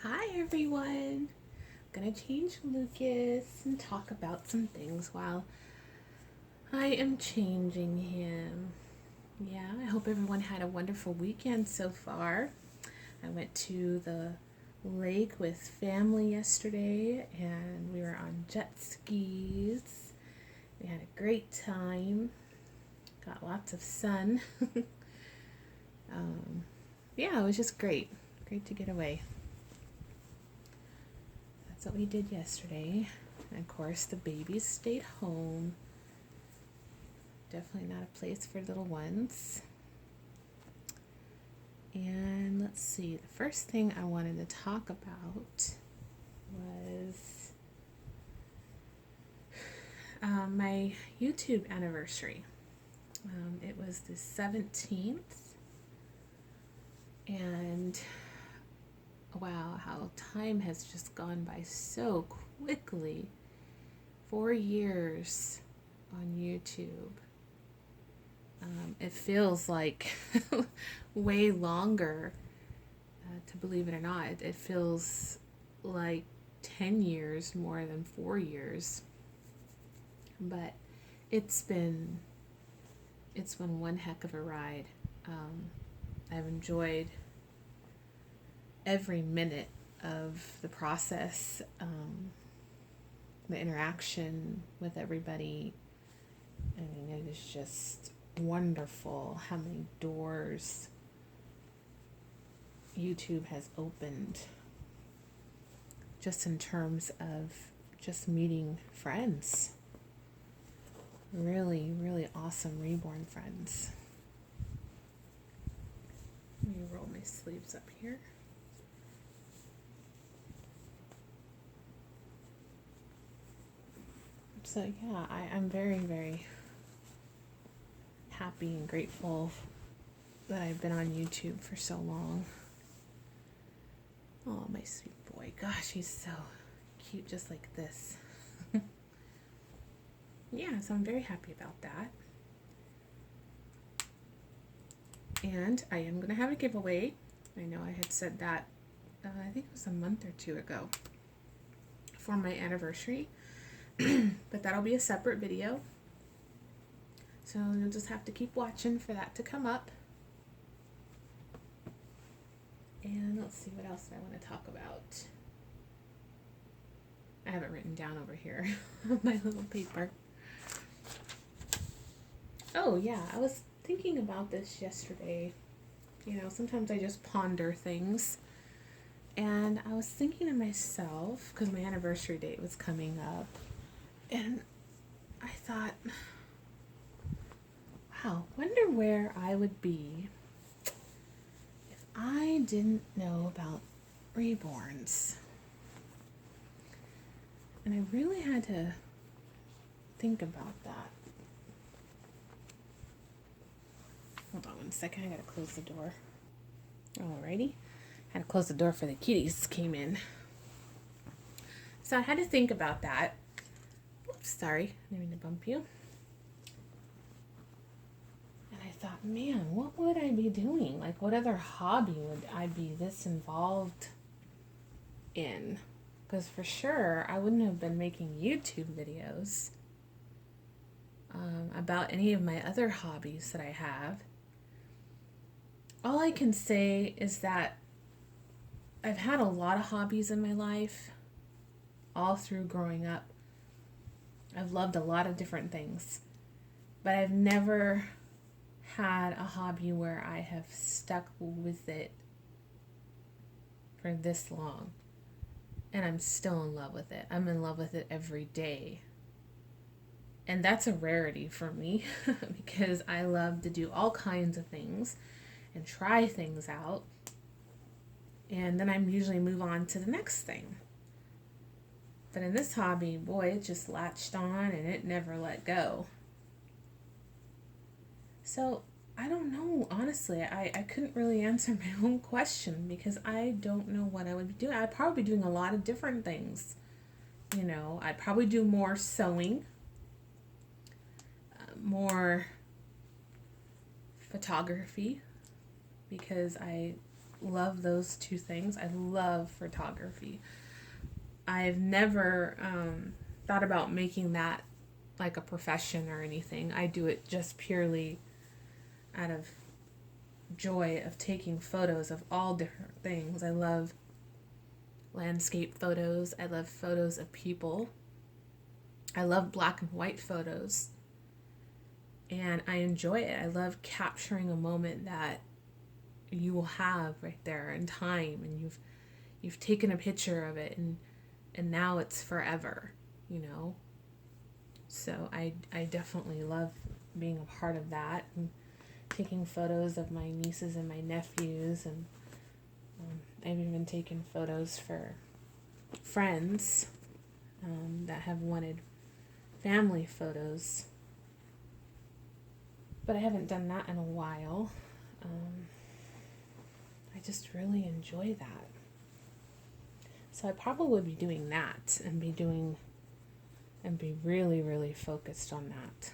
Hi everyone! I'm gonna change Lucas and talk about some things while I am changing him. Yeah, I hope everyone had a wonderful weekend so far. I went to the lake with family yesterday and we were on jet skis. We had a great time, got lots of sun. Yeah, it was just great. Great to get away. That's what we did yesterday. And of course, the babies stayed home. Definitely not a place for little ones. And let's see, the first thing I wanted to talk about was my YouTube anniversary. It was the 17th, and wow, how time has just gone by so quickly. 4 years on YouTube. It feels like way longer, to believe it or not. It feels like 10 years more than 4 years. But it's been one heck of a ride. I've enjoyed every minute of the process, the interaction with everybody. I mean, it is just wonderful how many doors YouTube has opened just in terms of just meeting friends. Really, really awesome reborn friends. Let me roll my sleeves up here. So yeah, I'm very, very happy and grateful that I've been on YouTube for so long. Oh, my sweet boy. Gosh, he's so cute just like this. Yeah, so I'm very happy about that. And I am going to have a giveaway. I know I had said that, I think it was a month or two ago, for my anniversary. But that'll be a separate video. So you'll just have to keep watching for that to come up. And let's see, what else I want to talk about. I have it written down over here on my little paper. Oh yeah, I was thinking about this yesterday. You know, sometimes I just ponder things. And I was thinking to myself, because my anniversary date was coming up, and I thought, wow, wonder where I would be if I didn't know about reborns. And I really had to think about that. Hold on one second, I gotta close the door. Alrighty. Had to close the door for the kitties came in. So I had to think about that. Oops, sorry, I didn't mean to bump you. And I thought, man, what would I be doing? Like, what other hobby would I be this involved in? Because for sure, I wouldn't have been making YouTube videos about any of my other hobbies that I have. All I can say is that I've had a lot of hobbies in my life, all through growing up. I've loved a lot of different things, but I've never had a hobby where I have stuck with it for this long. And I'm still in love with it. I'm in love with it every day. And that's a rarity for me because I love to do all kinds of things and try things out. And then I usually move on to the next thing. But in this hobby, boy, it just latched on and it never let go. So I don't know, honestly. I couldn't really answer my own question because I don't know what I would be doing. I'd probably be doing a lot of different things. You know, I'd probably do more sewing, more photography, because I love those two things. I love photography. I've never thought about making that like a profession or anything. I do it just purely out of joy of taking photos of all different things. I love landscape photos. I love photos of people. I love black and white photos. And I enjoy it. I love capturing a moment that you will have right there in time, and you've taken a picture of it, and now it's forever, you know. So I definitely love being a part of that, and taking photos of my nieces and my nephews, and I've even taken photos for friends that have wanted family photos, but I haven't done that in a while. I just really enjoy that. So I probably would be doing that and be really, really focused on that.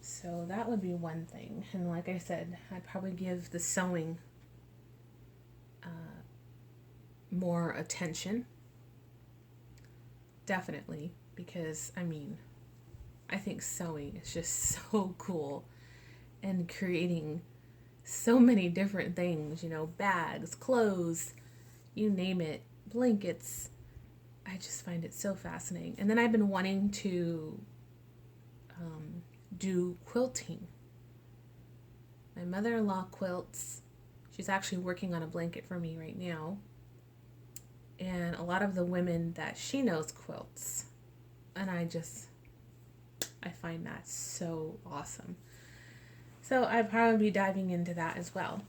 So that would be one thing. And like I said, I'd probably give the sewing more attention. Definitely. Because, I mean, I think sewing is just so cool. And creating so many different things, you know, bags, clothes, you name it, blankets. I just find it so fascinating. And then I've been wanting to do quilting. My mother-in-law quilts. She's actually working on a blanket for me right now. And a lot of the women that she knows quilts. And I find that so awesome. So I'd probably be diving into that as well.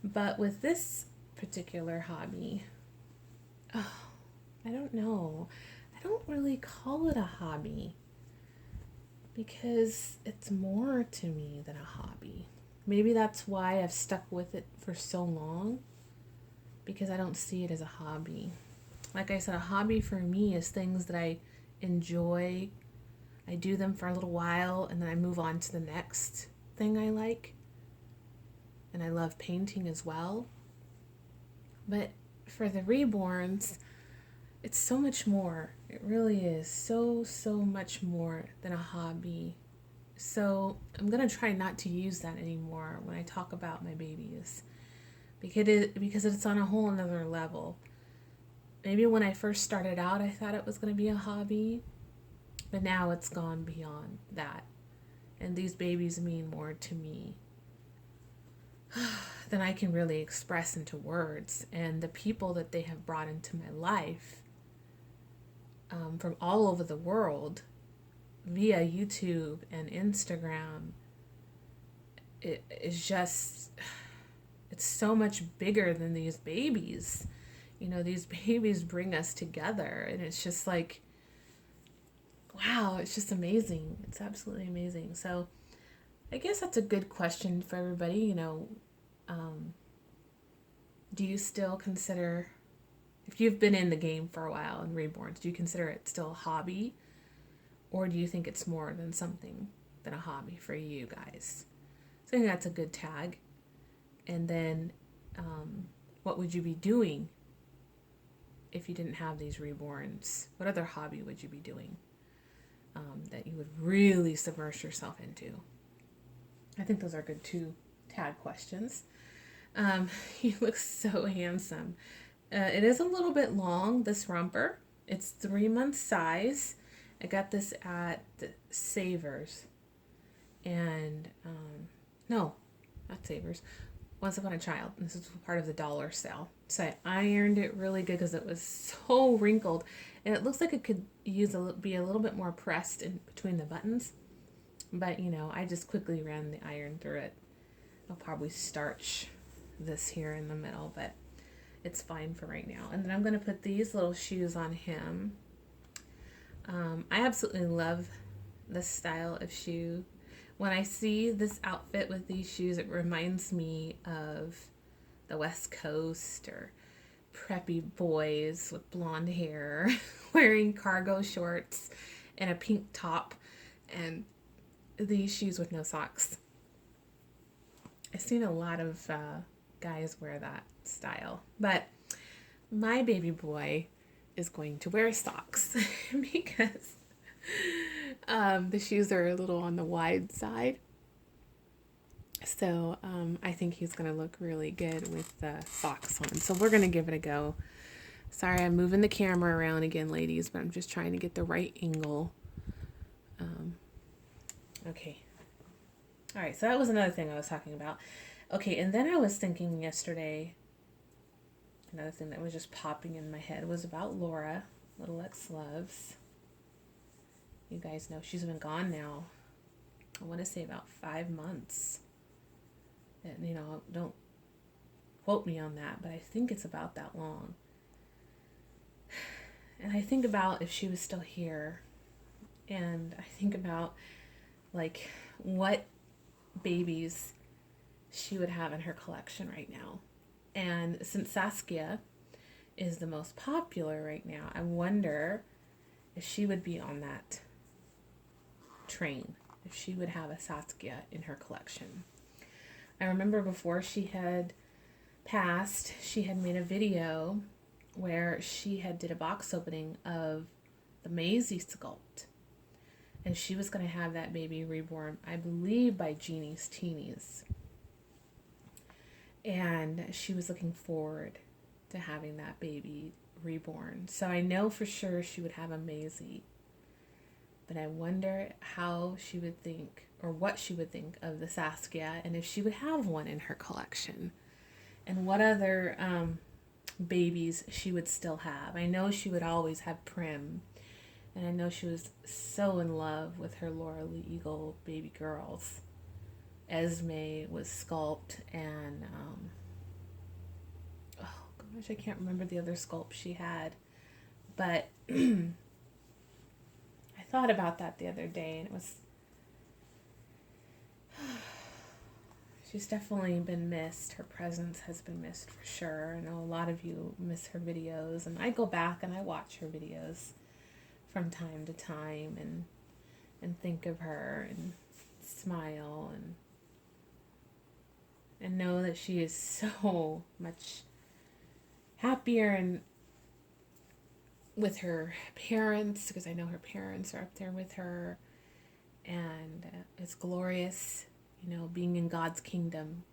But with this particular hobby, I don't know. I don't really call it a hobby because it's more to me than a hobby. Maybe that's why I've stuck with it for so long, because I don't see it as a hobby. Like I said, a hobby for me is things that I enjoy. I do them for a little while and then I move on to the next thing I like. And I love painting as well. But for the reborns, it's so much more. It really is so much more than a hobby. So I'm going to try not to use that anymore when I talk about my babies, because it's on a whole another level. Maybe when I first started out, I thought it was going to be a hobby, but now it's gone beyond that. And these babies mean more to me than I can really express into words. And the people that they have brought into my life from all over the world via YouTube and Instagram, it is just, it's so much bigger than these babies. You know, these babies bring us together, and it's just like, wow, it's just amazing. It's absolutely amazing. So I guess that's a good question for everybody. You know, do you still consider, if you've been in the game for a while in reborns, do you consider it still a hobby? Or do you think it's more than something than a hobby for you guys? So I think that's a good tag. And then what would you be doing if you didn't have these reborns? What other hobby would you be doing that you would really submerge yourself into? I think those are good two tag questions. You look so handsome. It is a little bit long, this romper. It's 3-month size. I got this at the Savers. And, no, not Savers. Once Upon a Child. This is part of the dollar sale. So I ironed it really good because it was so wrinkled. And it looks like it could be a little bit more pressed in between the buttons. But, you know, I just quickly ran the iron through it. I'll probably starch this here in the middle, but it's fine for right now. And then I'm going to put these little shoes on him. I absolutely love this style of shoe. When I see this outfit with these shoes, it reminds me of the West Coast or preppy boys with blonde hair wearing cargo shorts and a pink top and these shoes with no socks. I've seen a lot of guys wear that style. But my baby boy is going to wear socks because the shoes are a little on the wide side. So I think he's going to look really good with the socks on. So we're going to give it a go. Sorry, I'm moving the camera around again, ladies, but I'm just trying to get the right angle. Okay. All right, so that was another thing I was talking about. Okay, and then I was thinking yesterday, another thing that was just popping in my head was about Laura, Little X Loves. You guys know she's been gone now, I want to say about 5 months. And, you know, don't quote me on that, but I think it's about that long. And I think about if she was still here, and I think about, like, what babies she would have in her collection right now. And since Saskia is the most popular right now, I wonder if she would be on that train, if she would have a Saskia in her collection. I remember before she had passed, she had made a video where she had did a box opening of the Maisie sculpt. And she was going to have that baby reborn, I believe, by Jeannie's Teenies. And she was looking forward to having that baby reborn. So I know for sure she would have a Maisie. But I wonder how she would think, or what she would think of the Saskia, and if she would have one in her collection. And what other babies she would still have. I know she would always have Prim. And I know she was so in love with her Laura Lee Eagle baby girls. Esme was sculpt, and oh gosh, I can't remember the other sculpt she had. But I thought about that the other day, and it was, she's definitely been missed. Her presence has been missed for sure. I know a lot of you miss her videos, and I go back and I watch her videos from time to time and think of her and smile and know that she is so much happier and with her parents, because I know her parents are up there with her, and it's glorious, you know, being in God's kingdom,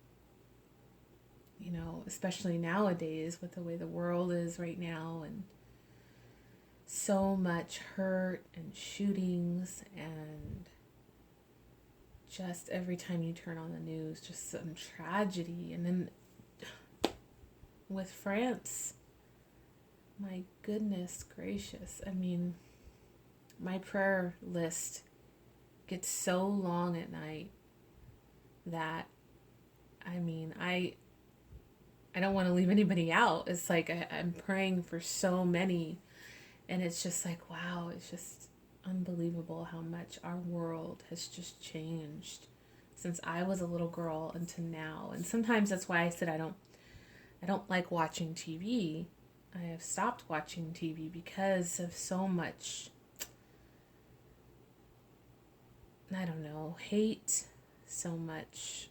you know, especially nowadays with the way the world is right now, and so much hurt and shootings, and just every time you turn on the news, just some tragedy. And then with France, my goodness gracious, I mean, my prayer list gets so long at night that, I mean, I don't want to leave anybody out. It's like I'm praying for so many. And it's just like, wow, it's just unbelievable how much our world has just changed since I was a little girl until now. And sometimes that's why I said I don't like watching TV. I have stopped watching TV because of so much, I don't know, hate, so much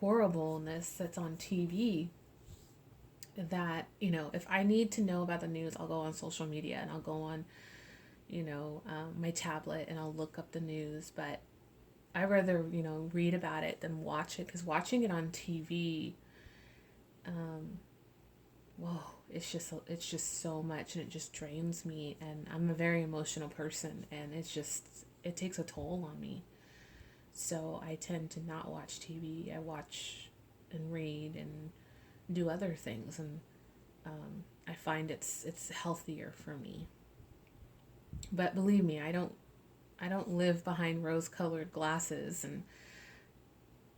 horribleness that's on TV. That, you know, if I need to know about the news, I'll go on social media and I'll go on, you know, my tablet, and I'll look up the news. But I rather, you know, read about it than watch it, because watching it on TV, whoa, it's just so much, and it just drains me. And I'm a very emotional person, and it takes a toll on me. So I tend to not watch TV. I watch and read and do other things, and I find it's healthier for me. But believe me, I don't live behind rose-colored glasses, and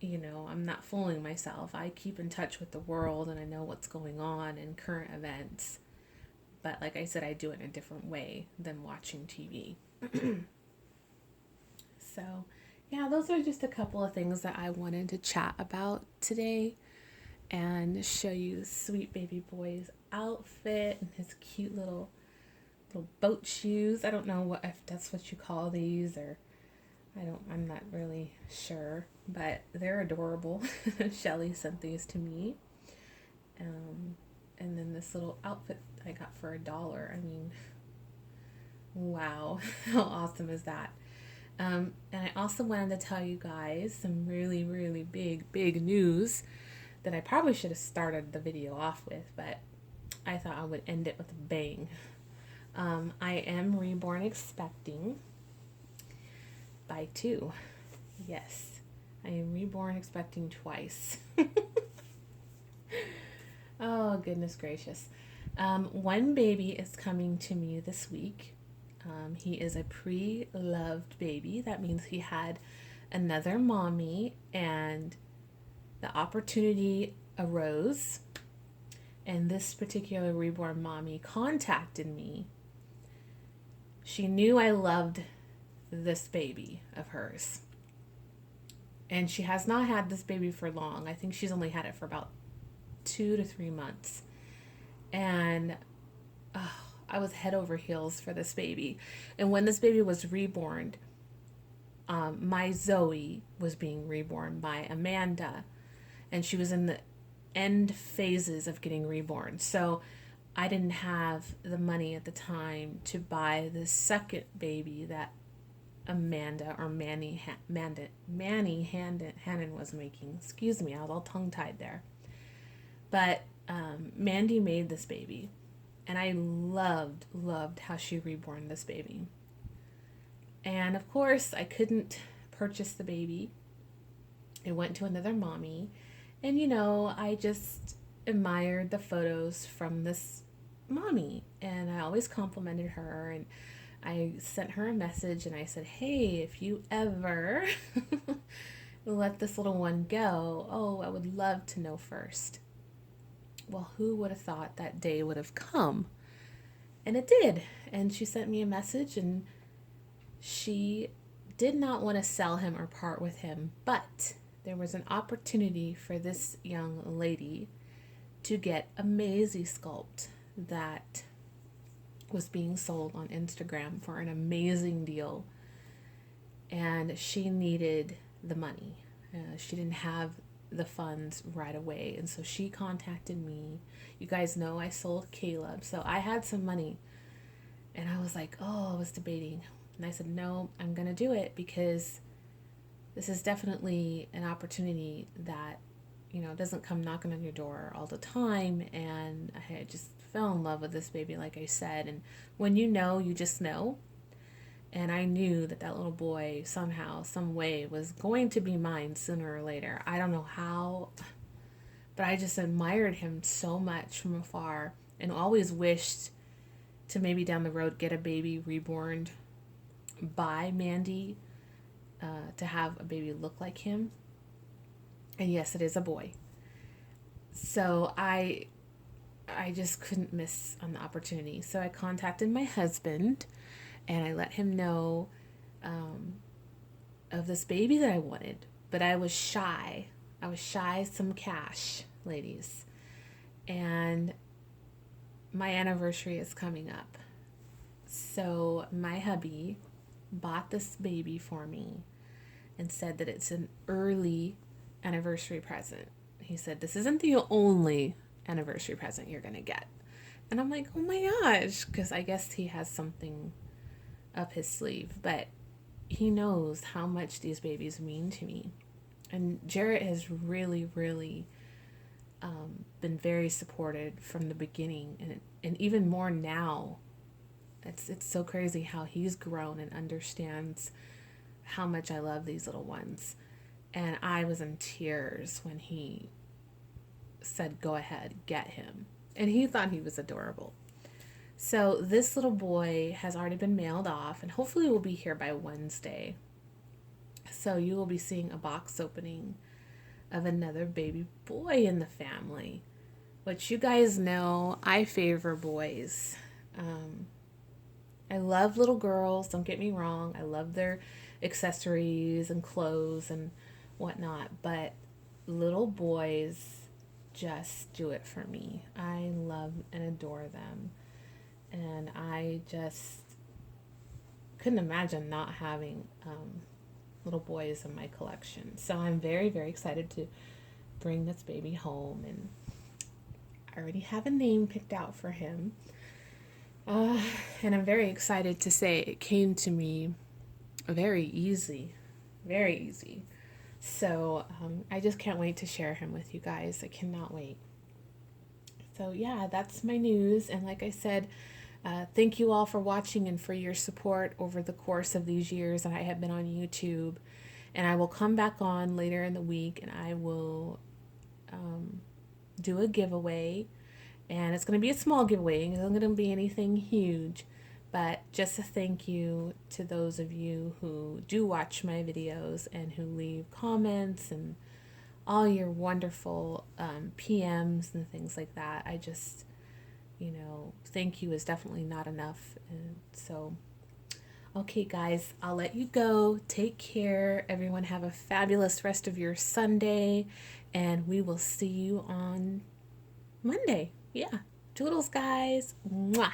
you know, I'm not fooling myself. I keep in touch with the world, and I know what's going on in current events. But like I said, I do it in a different way than watching TV. So, yeah, those are just a couple of things that I wanted to chat about today, and show you sweet baby boy's outfit and his cute little boat shoes. I don't know if that's what you call these, or I'm not really sure, but they're adorable. Shelly sent these to me. And then this little outfit I got for $1. I mean, wow, how awesome is that? And I also wanted to tell you guys some really, really big news that I probably should have started the video off with, but I thought I would end it with a bang. I am reborn expecting by 2. Yes, I am reborn expecting twice. Oh, goodness gracious. One baby is coming to me this week. He is a pre-loved baby. That means he had another mommy and the opportunity arose. And this particular reborn mommy contacted me. She knew I loved this baby of hers. And she has not had this baby for long. I think she's only had it for about 2 to 3 months. And I was head over heels for this baby. And when this baby was reborn, my Zoe was being reborn by Amanda. And she was in the end phases of getting reborn. So I didn't have the money at the time to buy the second baby that Amanda or Manny Hannon was making. Excuse me, I was all tongue-tied there. But Mandy made this baby, and I loved how she reborn this baby. And of course, I couldn't purchase the baby. It went to another mommy, and I just admired the photos from this mommy, and I always complimented her, and I sent her a message, and I said, hey, if you ever let this little one go, I would love to know first. Well, who would have thought that day would have come? And it did. And she sent me a message, and she did not want to sell him or part with him, but there was an opportunity for this young lady to get a Maisie sculpt that was being sold on Instagram for an amazing deal. And she needed the money. She didn't have the funds right away, and so she contacted me. You guys know I sold Caleb, so I had some money, and I was like, I was debating, and I said, no, I'm gonna do it, because this is definitely an opportunity that doesn't come knocking on your door all the time. And I just fell in love with this baby, like I said, and when you just know. And I knew that little boy somehow, some way, was going to be mine sooner or later. I don't know how, but I just admired him so much from afar, and always wished to maybe down the road get a baby reborn by Mandy, to have a baby look like him. And yes, it is a boy. So I just couldn't miss on the opportunity. So I contacted my husband, and I let him know of this baby that I wanted. But I was shy. Some cash, ladies. And my anniversary is coming up. So my hubby bought this baby for me and said that it's an early anniversary present. He said, this isn't the only anniversary present you're going to get. And I'm like, oh my gosh, because I guess he has something up his sleeve, but he knows how much these babies mean to me. And Jarrett has really been very supportive from the beginning, and even more now. It's so crazy how he's grown and understands how much I love these little ones. And I was in tears when he said, go ahead, get him. And he thought he was adorable. So this little boy has already been mailed off, and hopefully will be here by Wednesday. So you will be seeing a box opening of another baby boy in the family, which you guys know I favor boys. I love little girls, don't get me wrong. I love their accessories and clothes and whatnot, but little boys just do it for me. I love and adore them. And I just couldn't imagine not having little boys in my collection. So I'm very, very excited to bring this baby home, and I already have a name picked out for him. And I'm very excited to say it came to me very easy, very easy. So I just can't wait to share him with you guys. I cannot wait. So yeah, that's my news. And like I said, thank you all for watching and for your support over the course of these years that I have been on YouTube. And I will come back on later in the week, and I will do a giveaway. And it's going to be a small giveaway. It's not going to be anything huge. But just a thank you to those of you who do watch my videos and who leave comments and all your wonderful PMs and things like that. I just, thank you is definitely not enough. And so, okay, guys, I'll let you go. Take care. Everyone have a fabulous rest of your Sunday, and we will see you on Monday. Yeah. Toodles, guys. Mwah.